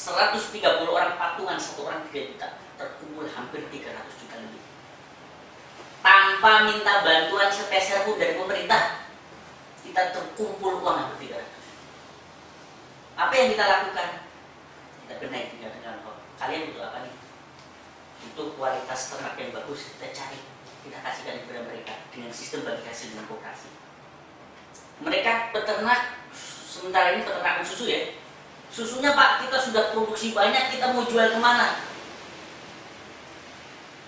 130 orang patungan, satu orang 3 juta, terkumpul hampir 300 juta lebih. Tanpa minta bantuan sepeser pun dari pemerintah, kita terkumpul uang hampir 300. Apa yang kita lakukan? Kita benahi dengan kalian butuh apa nih? Butuh kualitas ternak yang bagus, kita cari, kita kasihkan kepada mereka dengan sistem bagi hasil dengan koperasi. Mereka peternak, sementara ini peternakan susu ya. Susunya Pak, kita sudah produksi banyak, kita mau jual kemana?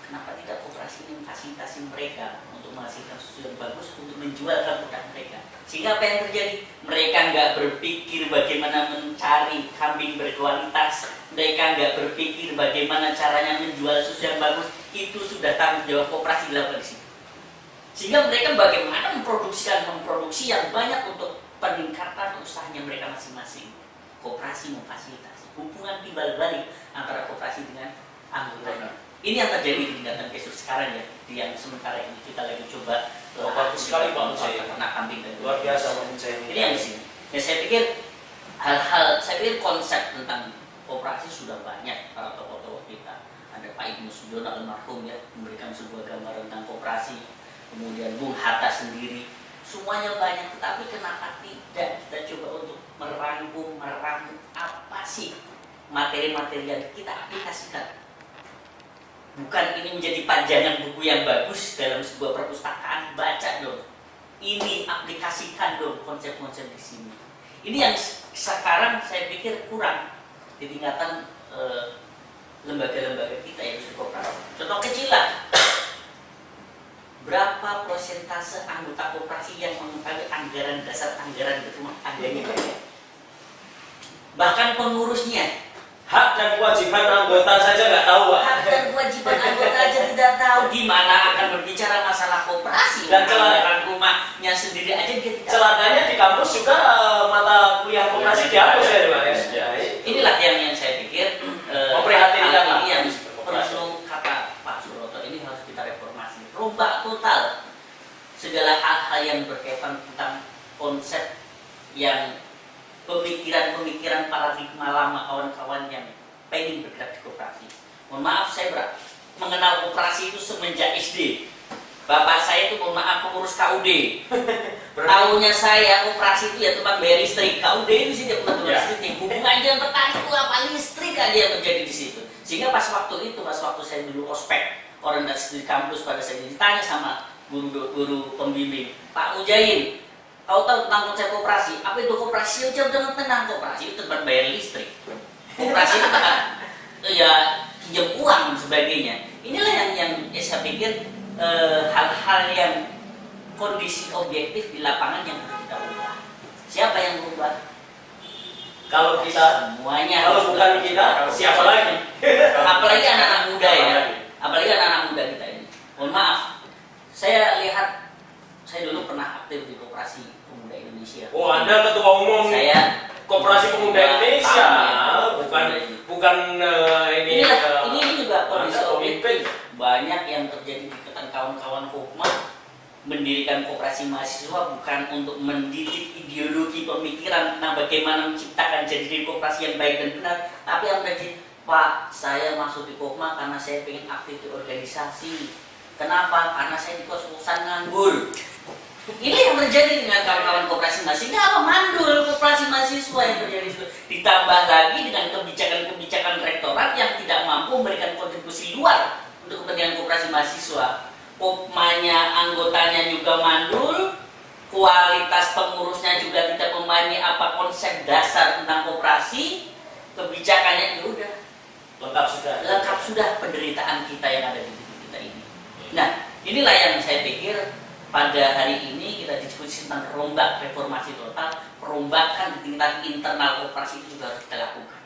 Kenapa tidak koperasi ini memfasilitasi mereka untuk menghasilkan susu yang bagus untuk menjualkan produk mereka? Sehingga apa yang terjadi? Mereka nggak berpikir bagaimana mencari kambing berkualitas, mereka nggak berpikir bagaimana caranya menjual susu yang bagus. Itu sudah tanggung jawab koperasi dilakukan di sini. Sehingga mereka bagaimana memproduksi yang banyak untuk peningkatan usahanya mereka masing-masing. Koperasi memfasilitasi hubungan timbal balik antara koperasi dengan anggotanya. Ini yang terjadi di tingkatan Kesus sekarang ya, di yang sementara ini kita lagi coba. Bagus sekali Pak Mucai. Ternak kambing dan luar biasa Pak Mucai. Ini yang di sini. Ya saya pikir saya pikir konsep tentang koperasi sudah banyak para tokoh-tokoh kita. Ada Pak Ibnu Sujono almarhum ya, memberikan sebuah gambaran tentang koperasi. Kemudian Bung Hatta sendiri, semuanya banyak. Tetapi kenapa tidak kita coba untuk merangkum apa sih materi-materi yang kita aplikasikan? Bukan ini menjadi pajangan buku yang bagus dalam sebuah perpustakaan, baca dong. Ini aplikasikan dong konsep-konsep di sini. Ini yang sekarang saya pikir kurang di tingkatan lembaga-lembaga kita yang berkoperasi. Contoh kecil lah, berapa persentase anggota koperasi yang mengetahui anggaran dasar anggaran rumah tangganya? Bahkan pengurusnya. Hak dan kewajiban anggota saja nggak tahu Pak. Hak dan kewajiban anggota aja tidak tahu. Gimana akan berbicara masalah koperasi? Dan anggaran rumahnya sendiri aja dia tidak. Celakanya di kampus juga mata kuliah koperasi dihapus ya Pak ya. Inilah yang saya pikir memprihatinkan ini yang perlu kata Pak Suroto ini harus kita reformasi, rombak total segala hal-hal yang berkaitan tentang konsep yang pemikiran-pemikiran paradigma lama kawan-kawan yang pengen bergerak di koperasi. Mohon maaf saya mengenal koperasi itu semenjak SD. Bapak saya itu mohon maaf pengurus KUD. Tahunya saya koperasi itu ya tempat bayar listrik. KUD itu sih dia tempat bayar listrik. Hubungan dengan petani itu apa listrik aja yang terjadi di situ. Sehingga pas waktu saya dulu ospek orientasi di kampus, pada saya ditanya sama guru pembimbing, Pak Mujain, kau tahu tentang konsep koperasi? Apa itu koperasi? Jawab dengan tenang, koperasi itu tempat bayar listrik. Koperasi itu tempat ya pinjam uang dan sebagainya. Inilah yang saya pikir hal-hal yang kondisi objektif di lapangan yang harus kita ubah. Siapa yang berubah? Kalau kita semuanya. Kalau bukan kita, siapa lagi? Apalagi anak-anak muda ya. Apalagi anak-anak muda kita ini. Mohon maaf, saya lihat, saya dulu pernah aktif di Koperasi Pemuda Indonesia. Oh, Anda ketua umum saya Koperasi Pemuda Indonesia. Bukan ini juga kondisi objektif. Banyak yang terjadi di kawan-kawan Kopma mendirikan koperasi mahasiswa bukan untuk mendidik ideologi pemikiran tentang bagaimana menciptakan jadi koperasi yang baik dan benar, tapi yang terjadi, Pak, saya masuk di Kopma karena saya ingin aktif di organisasi. Kenapa? Karena saya di kos-kosan nganggur. Ini yang terjadi dengan kawan-kawan koperasi mahasiswa. Apa mandul koperasi mahasiswa yang terjadi itu? Ditambah lagi dengan kebijakan-kebijakan rektorat yang tidak mampu memberikan kontribusi luar untuk kepentingan koperasi mahasiswa. Kopmanya, anggotanya juga mandul, kualitas pengurusnya juga tidak memahami apa konsep dasar tentang koperasi, kebijakannya ya udah lengkap sudah penderitaan kita yang ada di hidup kita ini. Nah, inilah yang saya pikir pada hari ini kita diskusi tentang rombak reformasi total, perombakan di tingkat internal koperasi itu juga harus kita lakukan.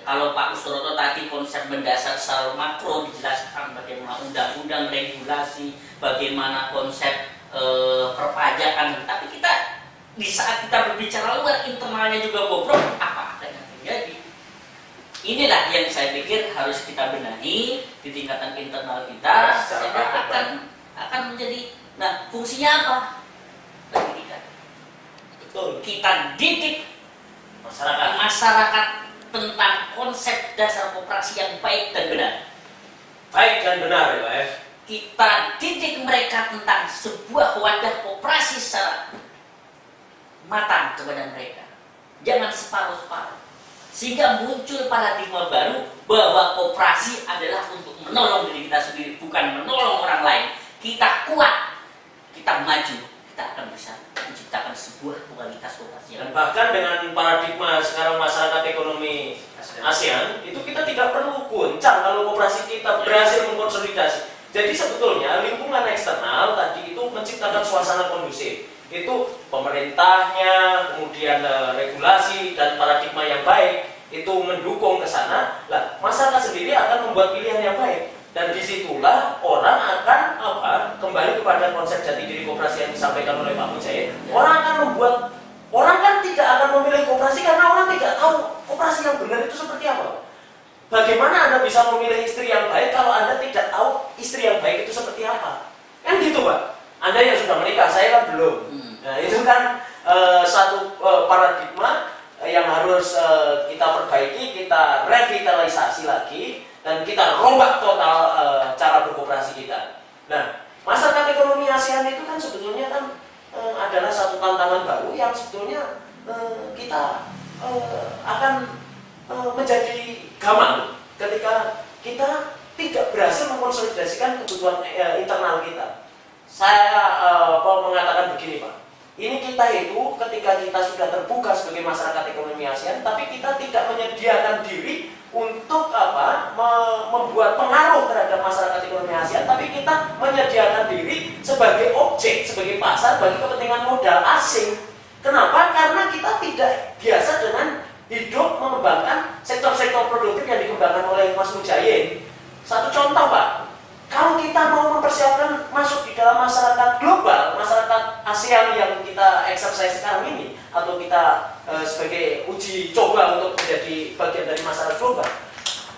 Kalau Pak Usroto tadi konsep mendasar secara makro dijelaskan bagaimana undang-undang regulasi, bagaimana konsep perpajakan, tapi kita di saat kita berbicara luar internalnya juga bobrok, apa yang terjadi? Inilah yang saya pikir harus kita benahi di tingkatan internal kita sehingga akan menjadi, nah fungsinya apa? Pendidikan. Betul. Kita didik masyarakat tentang konsep dasar koperasi yang baik dan benar. Baik dan benar ya Pak ya. Kita didik mereka tentang sebuah wadah koperasi secara matang kepada mereka. Jangan separuh-separuh. Sehingga muncul paradigma baru bahwa koperasi adalah untuk menolong diri kita sendiri, bukan menolong orang lain. Kita kuat, kita maju, kita akan bisa menciptakan sebuah kualitas koperasi. Dan bahkan dengan paradigma sekarang masyarakat ekonomi ASEAN, itu kita tidak perlu goncang kalau koperasi kita berhasil mengkonsolidasi. Jadi sebetulnya lingkungan eksternal tadi itu menciptakan suasana kondusif. Itu pemerintahnya, kemudian regulasi dan paradigma yang baik itu mendukung ke sana. Lah, masyarakat sendiri akan membuat pilihan yang baik. Dan disitulah orang akan kembali kepada konsep jati diri koperasi yang disampaikan oleh Pak Mujahid. Orang kan tidak akan memilih koperasi karena orang tidak tahu koperasi yang benar itu seperti apa. Bagaimana Anda bisa memilih istri yang baik kalau Anda tidak tahu istri yang baik itu seperti apa? Kan gitu Pak. Anda yang sudah menikah, saya kan belum. Nah, itu kan satu paradigma yang harus kita perbaiki, kita revitalisasi lagi, dan kita rombak total cara berkoperasi kita. Nah, masyarakat ekonomi ASEAN itu kan sebetulnya kan adalah satu tantangan baru yang sebetulnya kita akan menjadi gamang ketika kita tidak berhasil mengkonsolidasikan kebutuhan internal kita. Saya mengatakan begini Pak, ini kita itu ketika kita sudah terbuka sebagai masyarakat ekonomi ASEAN, tapi kita tidak menyediakan diri untuk membuat pengaruh terhadap masyarakat ekonomi ASEAN, tapi kita menyediakan diri sebagai objek, sebagai pasar bagi kepentingan modal asing. Kenapa? Karena kita tidak biasa dengan hidup mengembangkan sektor-sektor produktif yang dikembangkan oleh Mas Mujahid. Satu contoh Pak, kalau kita mau mempersiapkan masuk di dalam masyarakat global, masyarakat ASEAN yang kita exercise sekarang ini, atau kita sebagai uji coba untuk menjadi bagian dari masyarakat global,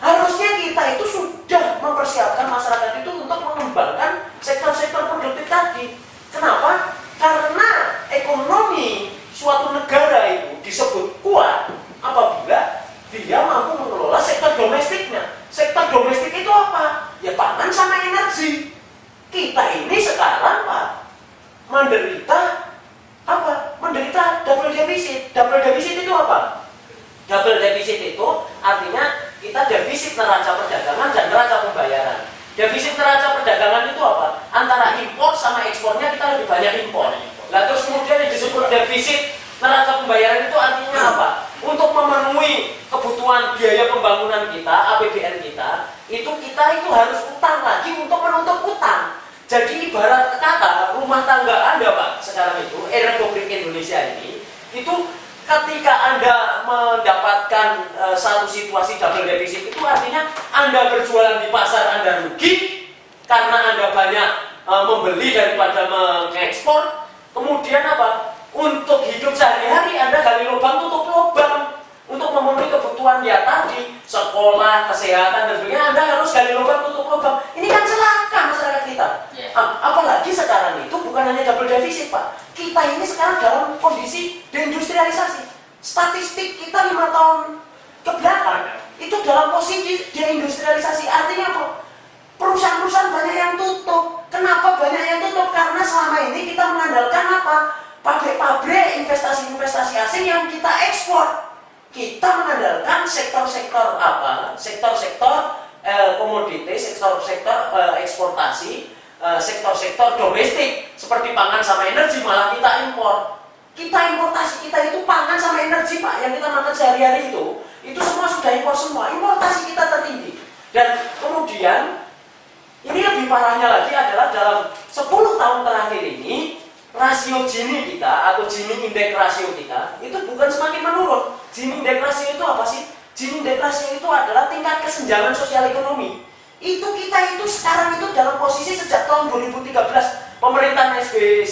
harusnya kita itu sudah mempersiapkan masyarakat itu untuk mengembangkan sektor-sektor produktif tadi. Kenapa? Karena ekonomi suatu negara itu disebut kuat apabila dia mampu mengelola sektor domestiknya. Sektor domestik itu apa? Ya pangan sama energi. Kita ini sekarang Pak menderita menderita double defisit. Double defisit itu apa? Double defisit itu artinya kita defisit neraca perdagangan dan neraca pembayaran. Defisit neraca perdagangan itu apa? Antara impor sama ekspornya kita lebih banyak impor. Lalu terus kemudian yang disebut defisit neraca pembayaran itu artinya apa? Untuk memenuhi kebutuhan biaya pembangunan kita, APBN kita, itu harus utang lagi untuk menutup utang. Jadi ibarat kata rumah tangga Anda Pak sekarang itu, Republik Indonesia ini, itu ketika Anda mendapatkan satu situasi double defisit, itu artinya Anda berjualan di pasar Anda rugi karena Anda banyak membeli daripada mengekspor. Kemudian apa? Untuk hidup sehari-hari Anda gali lubang tutup lubang untuk memenuhi kebutuhan ya tadi, sekolah, kesehatan dan sebagainya. Anda harus gali lubang tutup lubang. Ini kan celaka masyarakat kita. Apalagi sekarang itu bukan hanya double defisit Pak. Kita ini sekarang dalam kondisi deindustrialisasi. Statistik kita 5 tahun ke belakang itu dalam posisi deindustrialisasi. Artinya apa? Perusahaan-perusahaan banyak yang tutup. Kenapa banyak yang tutup? Karena selama ini kita mengandalkan apa? Pabrik-pabrik, investasi-investasi asing yang kita ekspor. Kita mengandalkan sektor-sektor sektor-sektor komoditi, sektor-sektor eksportasi, sektor-sektor domestik seperti pangan sama energi, malah kita impor. Kita importasi kita itu pangan sama energi Pak, yang kita makan sehari-hari itu semua sudah impor semua. Importasi kita tertinggi. Dan kemudian ini lebih parahnya lagi adalah dalam 10 tahun terakhir ini rasio Gini kita atau Gini indeks rasio kita itu bukan semakin menurun. Gini indeks rasio itu apa sih? Gini indeks rasio itu adalah tingkat kesenjangan sosial ekonomi. Itu kita itu sekarang itu dalam posisi sejak tahun 2013 pemerintahan SBY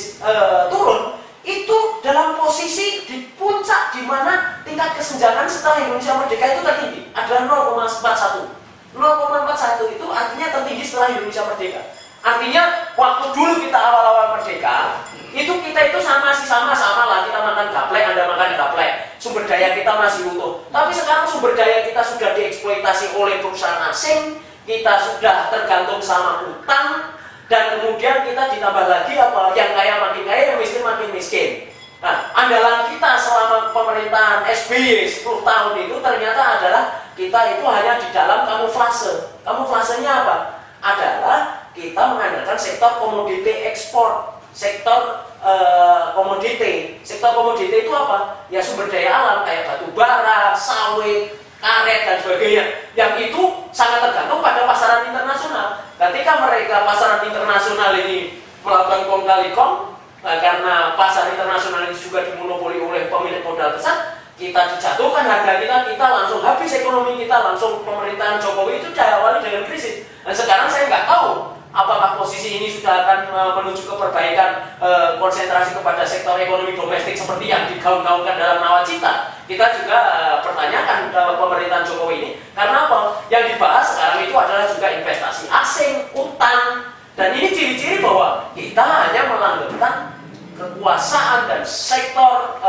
turun, itu dalam posisi di puncak di mana tingkat kesenjangan setelah Indonesia merdeka itu tertinggi, adalah 0,41. 0,41 itu artinya tertinggi setelah Indonesia merdeka. Artinya waktu dulu kita awal-awal merdeka, itu kita itu sama lah, kita makan gaplek, Anda makan gaplek. sumber daya kita masih utuh. Tapi sekarang sumber daya kita sudah dieksploitasi oleh perusahaan asing, kita sudah tergantung sama utang, dan kemudian kita ditambah lagi apa? Yang kaya makin kaya, yang miskin makin miskin. Nah, andalan kita selama pemerintahan SBY 10 tahun itu ternyata adalah kita itu hanya di dalam kamuflase. Kamuflasenya apa? Adalah kita mengandalkan sektor komoditi ekspor, sektor komoditi. Sektor komoditi itu apa? Ya sumber daya alam kayak batu bara, sawit, karet dan sebagainya. Yang itu sangat tergantung pada pasaran internasional. Ketika mereka pasaran internasional ini melakukan kong kali kong, karena pasar internasional ini juga dimonopoli oleh pemilik modal besar, kita dijatuhkan harga kita langsung habis ekonomi kita, langsung pemerintahan Jokowi itu diawali dengan krisis. Dan sekarang saya nggak tahu apakah posisi ini sudah akan menuju ke perbaikan, konsentrasi kepada sektor ekonomi domestik seperti yang digaung-gaungkan dalam nawacita. Kita juga pertanyakan dalam pemerintahan Jokowi ini, karena apa? Yang dibahas sekarang itu adalah juga investasi asing, utang, dan ini ciri-ciri bahwa kita hanya melanggengkan kekuasaan dan sektor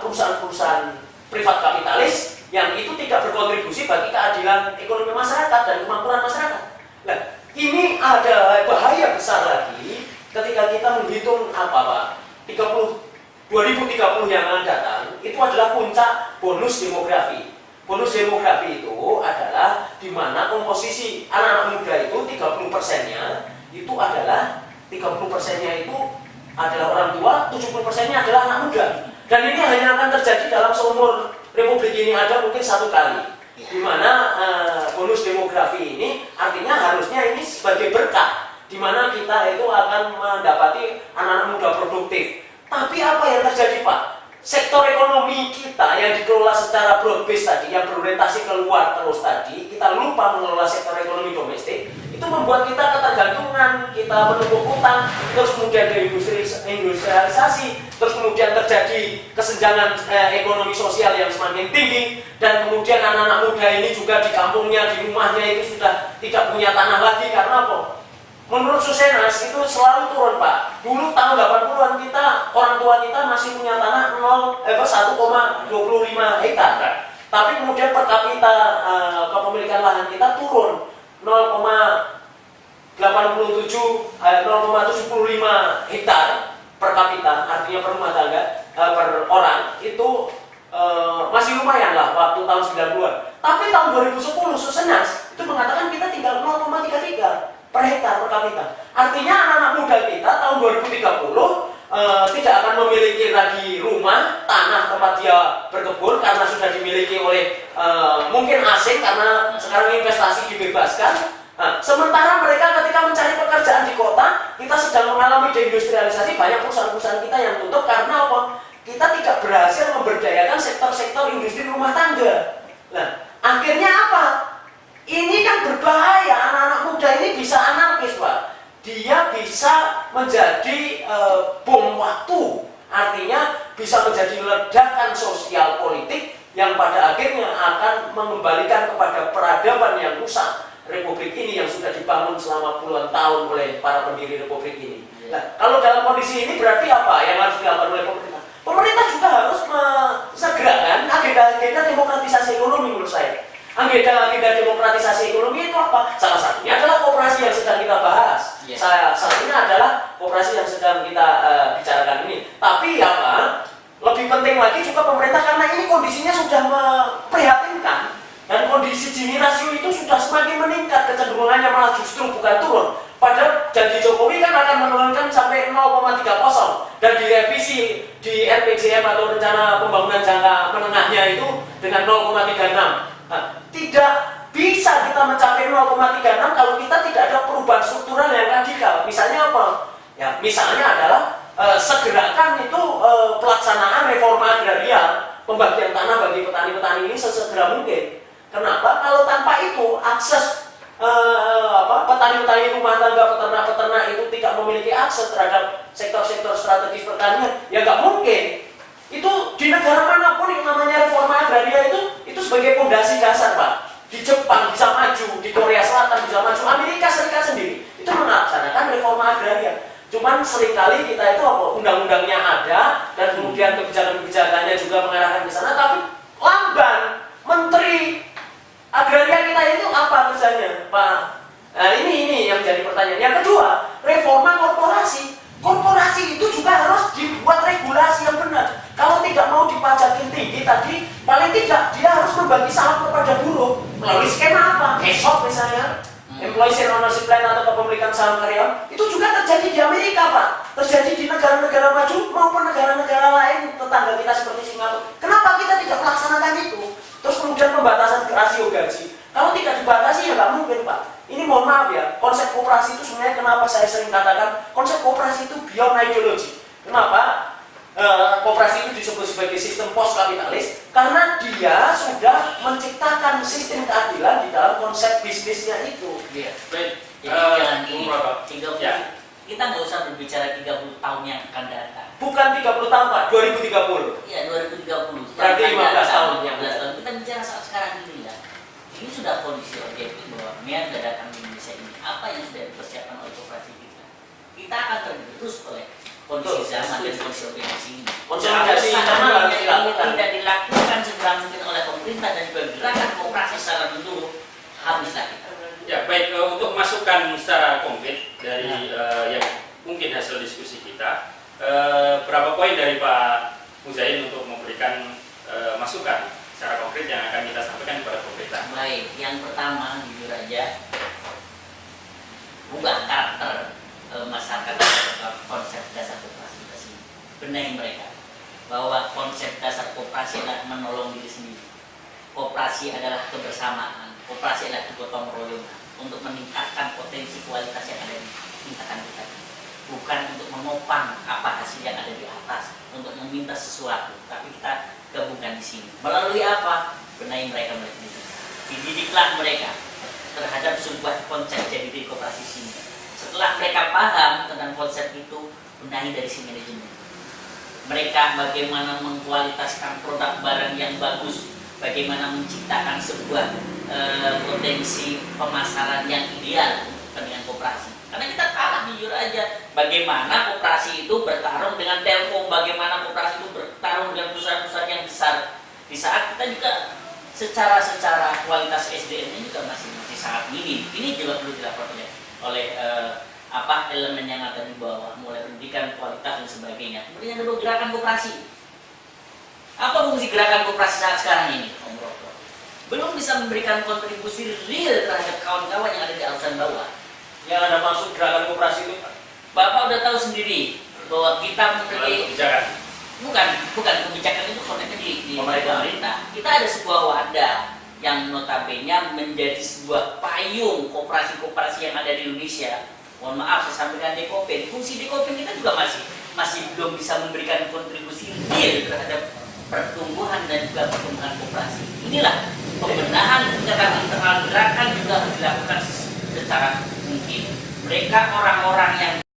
perusahaan-perusahaan privat kapitalis yang itu tidak berkontribusi bagi keadilan ekonomi masyarakat dan kemakmuran masyarakat. Nah, ini ada bahaya besar lagi ketika kita menghitung 2030 yang akan datang, itu adalah puncak bonus demografi. Bonus demografi itu adalah di mana komposisi anak-anak muda itu 30%-nya itu adalah 30%-nya itu adalah orang tua, 70%-nya adalah anak muda. Dan ini hanya akan terjadi dalam seumur Republik ini ada mungkin satu kali. Di mana bonus demografi ini artinya harusnya ini sebagai berkah, di mana kita itu akan mendapati anak-anak muda produktif. Tapi apa yang terjadi, Pak? Sektor ekonomi kita yang dikelola secara broad base tadi, yang berorientasi keluar terus tadi, kita lupa mengelola sektor ekonomi domestik, itu membuat kita ketergantungan, kita menumpuk utang, terus kemudian industrialisasi, terus kemudian terjadi kesenjangan ekonomi sosial yang semakin tinggi, dan kemudian anak-anak muda ini juga di kampungnya, di rumahnya itu sudah tidak punya tanah lagi. Karena apa? Menurut Susenas itu selalu turun, Pak. Dulu tahun 80-an kita, orang tua kita masih punya tanah 1,25 hektar. Tapi kemudian per kapita kepemilikan lahan kita turun 0,75 hektar per kapita, artinya per rumah tangga, per orang itu masih lumayan lah waktu tahun 90-an. Tapi tahun 2010 Susenas itu mengatakan kita tinggal 0,33 per hektar per kapita. Artinya anak-anak muda kita tahun 2030 tidak akan memiliki lagi rumah, tanah tempat dia berkebun karena sudah dimiliki oleh mungkin asing karena sekarang investasi dibebaskan. Nah, sementara mereka ketika mencari pekerjaan di kota, kita sedang mengalami deindustrialisasi, banyak perusahaan-perusahaan kita yang tutup karena apa? Kita tidak berhasil memberdayakan sektor-sektor industri rumah tangga. Nah, akhirnya apa? Ini kan berbahaya, anak-anak muda ini bisa anarkis, Pak. Dia bisa menjadi bom waktu, artinya bisa menjadi ledakan sosial politik yang pada akhirnya akan mengembalikan kepada peradaban yang rusak Republik ini yang sudah dibangun selama puluhan tahun oleh para pendiri Republik ini. Nah, kalau dalam kondisi ini berarti apa yang harus dilakukan oleh pemerintah? Pemerintah juga harus segerakan agenda-agenda demokratisasi ekonomi menurut saya. Agenda demokratisasi ekonomi itu apa? Salah satunya adalah koperasi yang sedang kita bahas. Salah satunya adalah koperasi yang sedang kita bicarakan ini. Tapi apa? Lebih penting lagi juga pemerintah, karena ini kondisinya sudah memprihatinkan dan kondisi Gini rasio itu sudah semakin meningkat, kecenderungannya malah justru bukan turun. Padahal janji Jokowi kan akan menurunkan sampai 0,30 dan direvisi di RPJM atau rencana pembangunan jangka menengahnya itu dengan 0,36. Nah, tidak bisa kita mencapai 0,36 kalau kita tidak ada perubahan struktural yang radikal. Misalnya apa? Ya, misalnya adalah segerakan itu pelaksanaan reforma agraria, pembagian tanah bagi petani-petani ini sesegera mungkin. Kenapa? Kalau tanpa itu akses petani-petani rumah tangga, peternak-peternak itu tidak memiliki akses terhadap sektor-sektor strategis pertanian, ya nggak mungkin. Itu di negara manapun yang namanya reforma agraria itu sebagai fondasi dasar, Pak. Di Jepang bisa maju, di Korea Selatan bisa maju, Amerika Serikat sendiri itu melaksanakan reforma agraria. Cuman seringkali kita itu apa, undang-undangnya ada dan kemudian kebijakan-kebijakannya juga mengarahkan ke sana, tapi lamban. Menteri Agraria kita itu apa kerjanya, Pak? Nah, ini yang jadi pertanyaan. Yang kedua, reforma korporasi. Korporasi itu juga harus dibuat regulasi yang benar. Kalau tidak mau dipajakin tinggi tadi, paling tidak dia harus membagi saham kepada buruh melalui skema apa? ESOP misalnya, Employee Share Ownership Plan atau kepemilikan saham karyawan. Itu juga terjadi di Amerika, Pak. Terjadi di negara-negara maju maupun negara-negara lain tetangga kita seperti Singapura. Kenapa kita tidak melaksanakan itu? Terus kemudian pembatasan rasio gaji. Kalau tidak dibatasi ya nggak mungkin, Pak. Ini mohon maaf ya, konsep koperasi itu sebenarnya kenapa saya sering katakan konsep koperasi itu beyond ideologi. Kenapa? Koperasi itu disebut sebagai sistem post kapitalis karena dia sudah menciptakan sistem keadilan di dalam konsep bisnisnya itu. Iya, baik. Jadi jangan ini, 30, ya. kita nggak usah berbicara 30 tahun yang akan datang. Bukan 30 tahun, Pak, 2030. Iya, 2030. Berarti 15 tahun yang 15 tahun. Kita bicara saat sekarang ini ya. Ini sudah kondisi objektif bahwa MEA sudah datang di Indonesia ini. Apa yang sudah dipersiapkan oleh koperasi kita? Kita akan tergerus oleh kondisi zaman dan kondisi objektif ini. Konsolidasi Kalau internal harus ini dilakukan. tidak dilakukan segera mungkin oleh pemerintah dan juga gerakan koperasi secara menyeluruh, habislah kita. Ya baik, untuk masukan secara konkret dari yang mungkin hasil diskusi kita, berapa poin dari Pak Muzain untuk memberikan masukan secara konkret yang akan kita sampaikan kepada pemerintah. Baik, yang pertama jujur aja, ubah karakter masyarakat konsep dasar koperasi kita sini. Benahi mereka bahwa konsep dasar koperasi adalah menolong diri sendiri. Koperasi adalah kebersamaan. Koperasi adalah gotong royong untuk meningkatkan potensi kualitas yang ada di tingkatan kita. Bukan untuk menopang apa hasil yang ada di atas, untuk meminta sesuatu, tapi kita gabungkan di sini. Melalui apa? Benahi mereka sendiri. Dididiklah mereka terhadap sebuah konsep jadi diri koperasi sini. Setelah mereka paham tentang konsep itu, benahi dari si manajemen. Mereka bagaimana mengkualitaskan produk barang yang bagus, bagaimana menciptakan sebuah potensi pemasaran yang ideal untuk kepentingan koperasi. Karena kita kalah jujur aja, bagaimana koperasi itu bertarung dengan Telkom, bagaimana koperasi itu bertarung dengan perusahaan-perusahaan yang besar. Di saat kita juga secara kualitas SDM-nya juga masih sangat minim. Ini juga perlu dilakukan oleh elemen yang ada di bawah, mulai pendidikan, kualitas dan sebagainya. Kemudian ada gerakan koperasi. Apa fungsi gerakan koperasi saat sekarang ini, Om Roko? Belum bisa memberikan kontribusi real terhadap kawan-kawan yang ada di alusan bawah. Yang ada maksud gerakan koperasi itu, Pak? Bapak udah tahu sendiri bahwa kita memiliki Kebijakan. bukan kebijakan itu konteksnya di pemerintah. Kita ada sebuah wadah yang notabene menjadi sebuah payung koperasi-koperasi yang ada di Indonesia. Mohon maaf saya sampaikan Dekopen. Fungsi Dekopen kita juga masih belum bisa memberikan kontribusi real terhadap pertumbuhan dan juga perkembangan koperasi. Inilah pembenahan kegiatan internal gerakan juga harus dilakukan secara mungkin. Mereka orang-orang yang